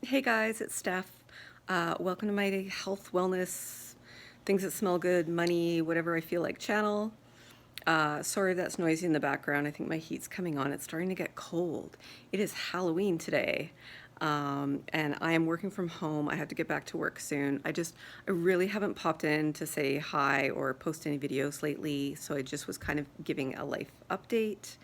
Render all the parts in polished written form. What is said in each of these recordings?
Hey guys, it's Steph. Welcome to my health, wellness, things that smell good, money, whatever I feel like channel. Sorry if that's noisy in the background. I think my heat's coming on. It's starting to get cold. It is Halloween today, and I am working from home. I have to get back to work soon. I really haven't popped in to say hi or post any videos lately, so I just was kind of giving a life update.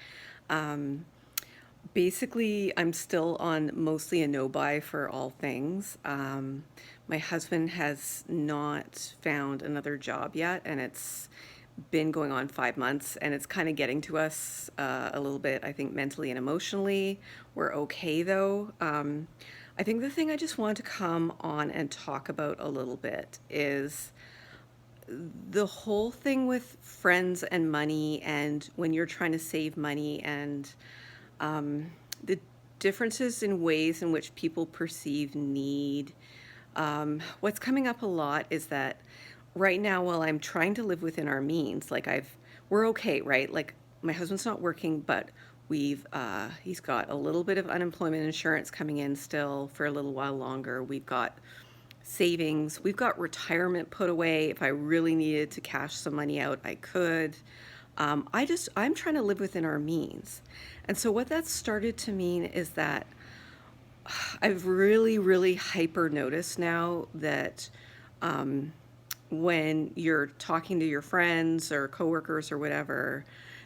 Basically, I'm still on mostly a no buy for all things. My husband has not found another job yet, and it's been going on 5 months, and it's kind of getting to us a little bit, I think, mentally and emotionally. We're okay though. I think the thing I just want to come on and talk about a little bit is the whole thing with friends and money, and when you're trying to save money, and the differences in ways in which people perceive need. What's coming up a lot is that right now, while I'm trying to live within our means, we're okay, right? Like my husband's not working, but he's got a little bit of unemployment insurance coming in still for a little while longer. We've got savings, we've got retirement put away. If I really needed to cash some money out, I could. I'm trying to live within our means. And so what that's started to mean is that I've really, really hyper noticed now that when you're talking to your friends or coworkers or whatever,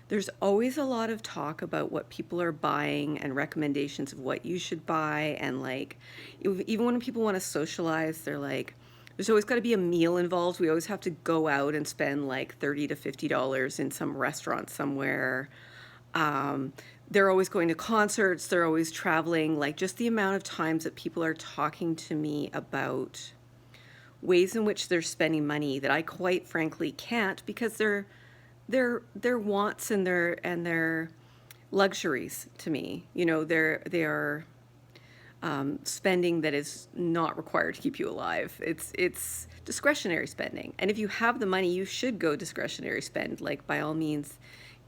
there's always a lot of talk about what people are buying and recommendations of what you should buy. And like, even when people want to socialize, they're like, there's always got to be a meal involved. We always have to go out and spend like $30 to $50 in some restaurant somewhere. Um, they're always going to concerts, they're always traveling. Like, just the amount of times that people are talking to me about ways in which they're spending money that I quite frankly can't, because they're wants and their luxuries to me. They are spending that is not required to keep you alive. It's discretionary spending, and if you have the money, you should go discretionary spend. Like, by all means,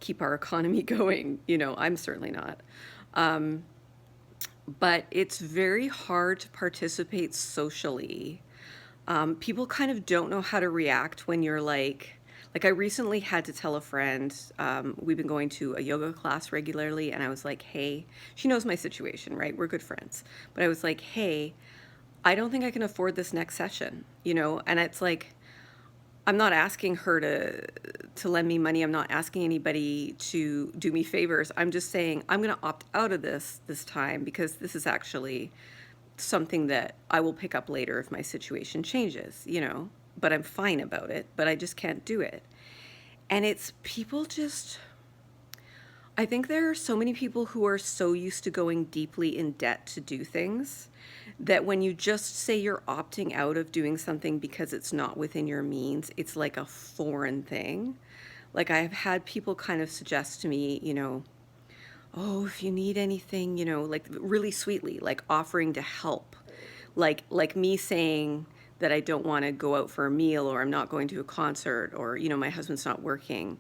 keep our economy going. I'm certainly not. But it's very hard to participate socially. People kind of don't know how to react when you're like I recently had to tell a friend, we've been going to a yoga class regularly, and I was like, hey, she knows my situation, right? We're good friends. But I was like, hey, I don't think I can afford this next session. And it's like, I'm not asking her to lend me money. I'm not asking anybody to do me favors. I'm just saying I'm going to opt out of this time, because this is actually something that I will pick up later if my situation changes. But I'm fine about it, but I just can't do it. And it's people just, I think there are so many people who are so used to going deeply in debt to do things that when you just say you're opting out of doing something because it's not within your means, it's like a foreign thing. Like, I've had people kind of suggest to me, oh, if you need anything, like really sweetly, like offering to help. Like me saying that I don't want to go out for a meal, or I'm not going to a concert, or my husband's not working.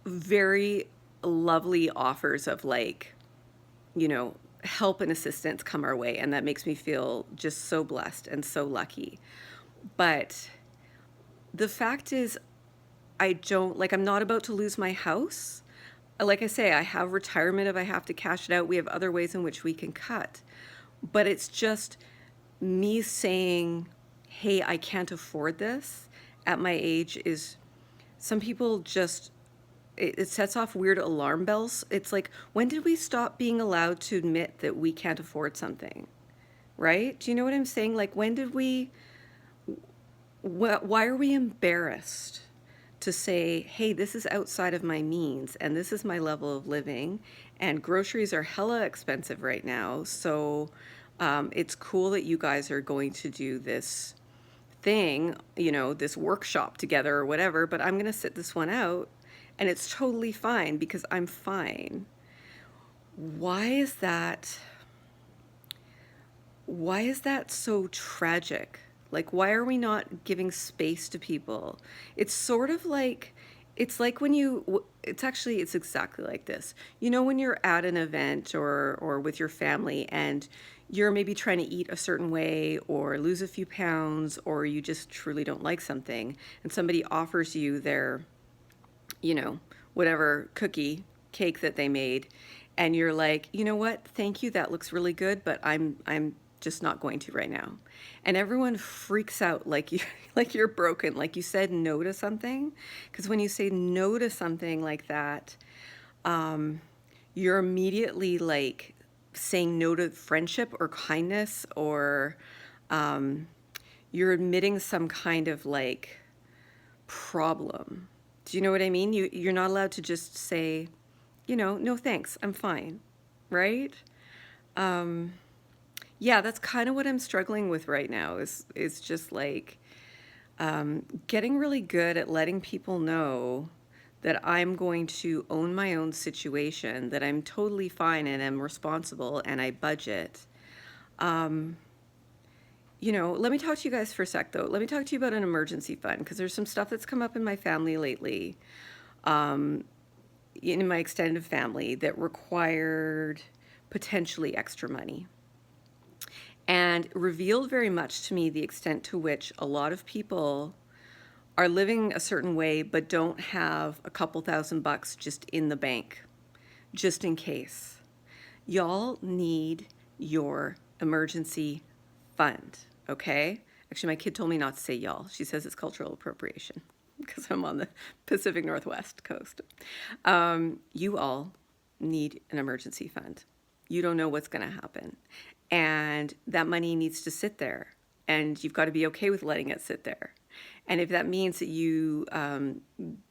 Very lovely offers of, like, help and assistance come our way, and that makes me feel just so blessed and so lucky. But the fact is, I'm not about to lose my house. Like I say, I have retirement if I have to cash it out. We have other ways in which we can cut. But it's just me saying, hey, I can't afford this at my age is, some people just, it sets off weird alarm bells. It's like, when did we stop being allowed to admit that we can't afford something? Right? Do you know what I'm saying? Like, when did why are we embarrassed to say, hey, this is outside of my means, and this is my level of living, and groceries are hella expensive right now. So it's cool that you guys are going to do this thing, this workshop together or whatever, but I'm going to sit this one out, and it's totally fine because I'm fine. Why is that? Why is that so tragic? Like, why are we not giving space to people? It's sort of like It's like when it's actually, it's exactly like this. You know, when you're at an event or with your family and you're maybe trying to eat a certain way or lose a few pounds or you just truly don't like something and somebody offers you their, you know, whatever cake that they made, and you're like, you know what, thank you, that looks really good, but I'm just not going to right now. And everyone freaks out like you like you're broken, like you said no to something. Because when you say no to something like that, you're immediately like saying no to friendship or kindness, or you're admitting some kind of like problem. Do you know what I mean? You're not allowed to just say, no thanks, I'm fine, right? Yeah, that's kind of what I'm struggling with right now is just like getting really good at letting people know that I'm going to own my own situation, that I'm totally fine and am responsible and I budget. Let me talk to you guys for a sec though. Let me talk to you about an emergency fund because there's some stuff that's come up in my family lately, in my extended family, that required potentially extra money and revealed very much to me the extent to which a lot of people are living a certain way but don't have a couple $1,000 just in the bank, just in case. Y'all need your emergency fund, okay? Actually, my kid told me not to say y'all. She says it's cultural appropriation because I'm on the Pacific Northwest coast. You all need an emergency fund. You don't know what's going to happen. And that money needs to sit there. And you've got to be okay with letting it sit there. And if that means that you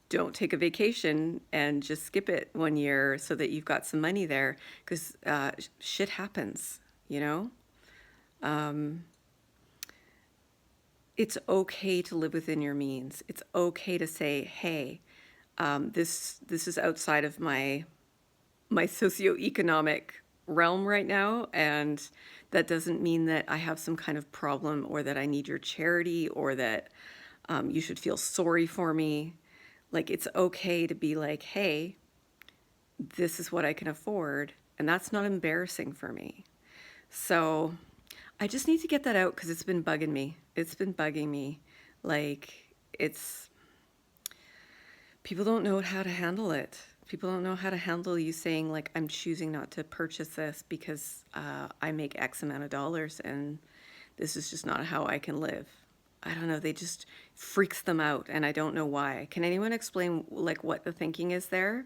don't take a vacation and just skip it one year so that you've got some money there, because shit happens, you know? It's okay to live within your means. It's okay to say, hey, this is outside of my socioeconomic realm right now, and that doesn't mean that I have some kind of problem or that I need your charity or that you should feel sorry for me. Like, it's okay to be like, hey, this is what I can afford, and that's not embarrassing for me. So I just need to get that out because it's been bugging me. It's been bugging me. Like, it's people don't know how to handle it. People don't know how to handle you saying, like, I'm choosing not to purchase this because I make X amount of dollars and this is just not how I can live. I don't know. They just freaks them out and I don't know why. Can anyone explain, like, what the thinking is there?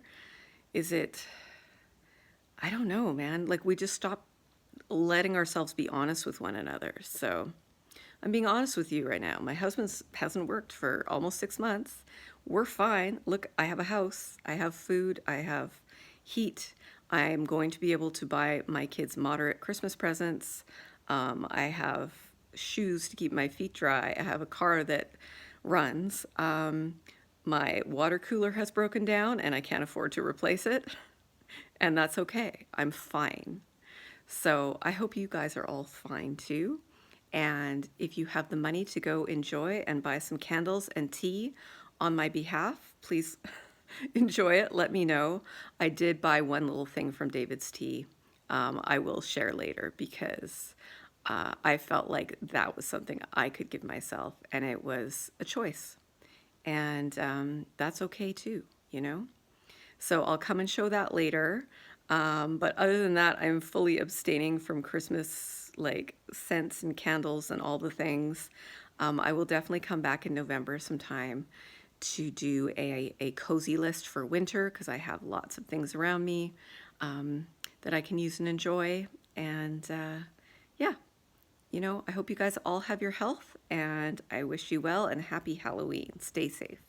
Is it, I don't know, man. Like, we just stop letting ourselves be honest with one another. So I'm being honest with you right now. My husband hasn't worked for almost 6 months. We're fine. Look, I have a house, I have food, I have heat. I'm going to be able to buy my kids moderate Christmas presents. I have shoes to keep my feet dry. I have a car that runs. My water cooler has broken down and I can't afford to replace it. And that's okay. I'm fine. So I hope you guys are all fine too. And if you have the money to go enjoy and buy some candles and tea on my behalf, please enjoy it. Let me know. I did buy one little thing from David's Tea. I will share later because I felt like that was something I could give myself, and it was a choice. And that's okay too, you know? So I'll come and show that later. But other than that, I'm fully abstaining from Christmas like scents and candles and all the things. I will definitely come back in November sometime to do a cozy list for winter because I have lots of things around me that I can use and enjoy. And yeah, I hope you guys all have your health and I wish you well and happy Halloween. Stay safe.